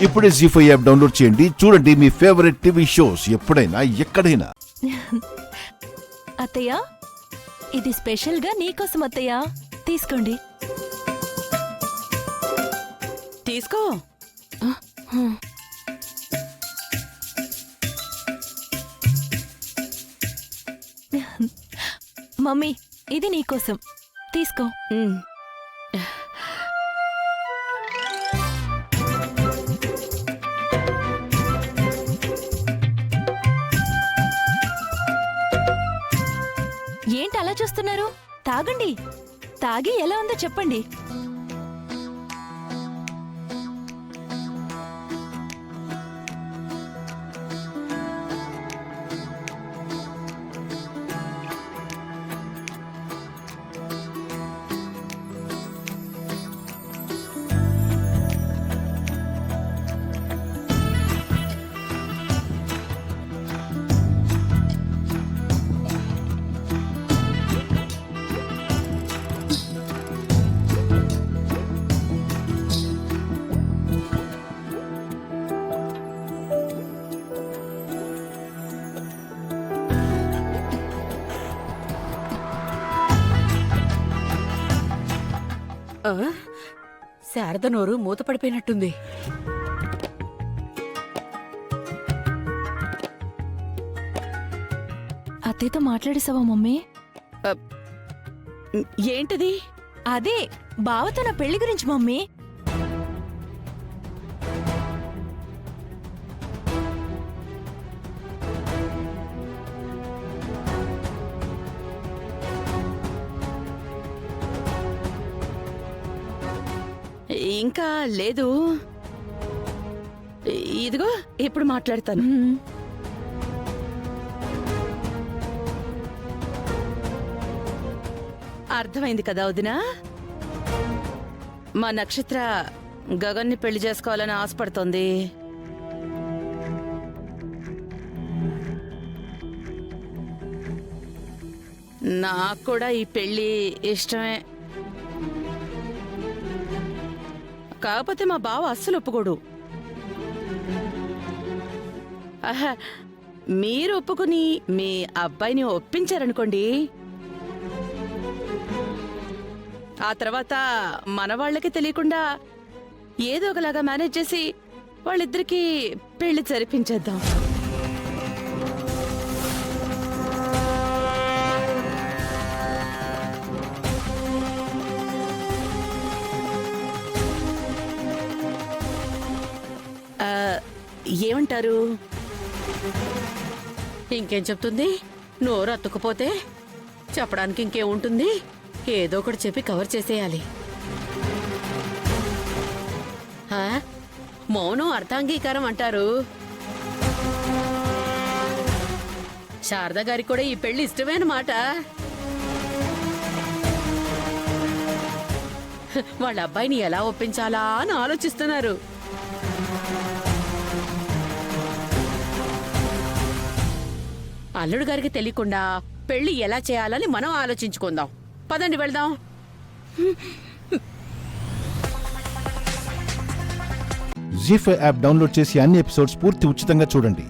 ఇప్పుడే జీ5 app download చేయండి. చూడండి మీ ఫేవరెట్ టీవీ షోస్ ఎప్పుడైనా ఎక్కడైనా. అత్తయ్య, ఇది స్పెషల్ గా నీకోసం అత్తయ్య. తీసుకోండి. తీసుకో. మమ్మీ, ఇది నీకోసం. తీసుకో. ఏంటి అలా చూస్తున్నారు? తాగండి. తాగి ఎలా ఉందో చెప్పండి. శారద నోరు మూతపడిపోయినట్టుంది. అత్తయ్యతో మాట్లాడేసావా మమ్మీ? ఏంటిది? అదే బావతో నా పెళ్లి గురించి మమ్మీ. ఇంకా లేదు. ఇదిగో ఇప్పుడు మాట్లాడతాను. అర్థమైంది కదా వదినా? మా నక్షత్ర గగన్ని పెళ్లి చేసుకోవాలని ఆశపడుతోంది. నాకు కూడా ఈ పెళ్లి ఇష్టమే. కాకపోతే మా బావ అస్సలు ఒప్పుకోడు. మీరు ఒప్పుకుని మీ అబ్బాయిని ఒప్పించారనుకోండి, ఆ తర్వాత మన వాళ్ళకి తెలియకుండా ఏదో ఒకలాగా మేనేజ్ చేసి వాళ్ళిద్దరికీ పెళ్లి జరిపించేద్దాం. ఏమంటారు? ఇంకేం చెప్తుంది? నోరు అతుక్కుపోతే చెప్పడానికి ఇంకేముంటుంది? ఏదో ఒకటి చెప్పి కవర్ చేసేయాలి. మౌనం అర్థాంగీకారం అంటారు. శారద గారికి కూడా ఈ పెళ్లి ఇష్టమే అన్నమాట. వాళ్ళ అబ్బాయిని ఎలా ఒప్పించాలా అని ఆలోచిస్తున్నారు. అల్లుడు గారికి తెలియకుండా పెళ్లి ఎలా చేయాలని మనం ఆలోచించుకుందాం. పదండి వెళ్దాం. జీ5 యాప్ డౌన్లోడ్ చేసి అన్ని ఎపిసోడ్స్ పూర్తి ఉచితంగా చూడండి.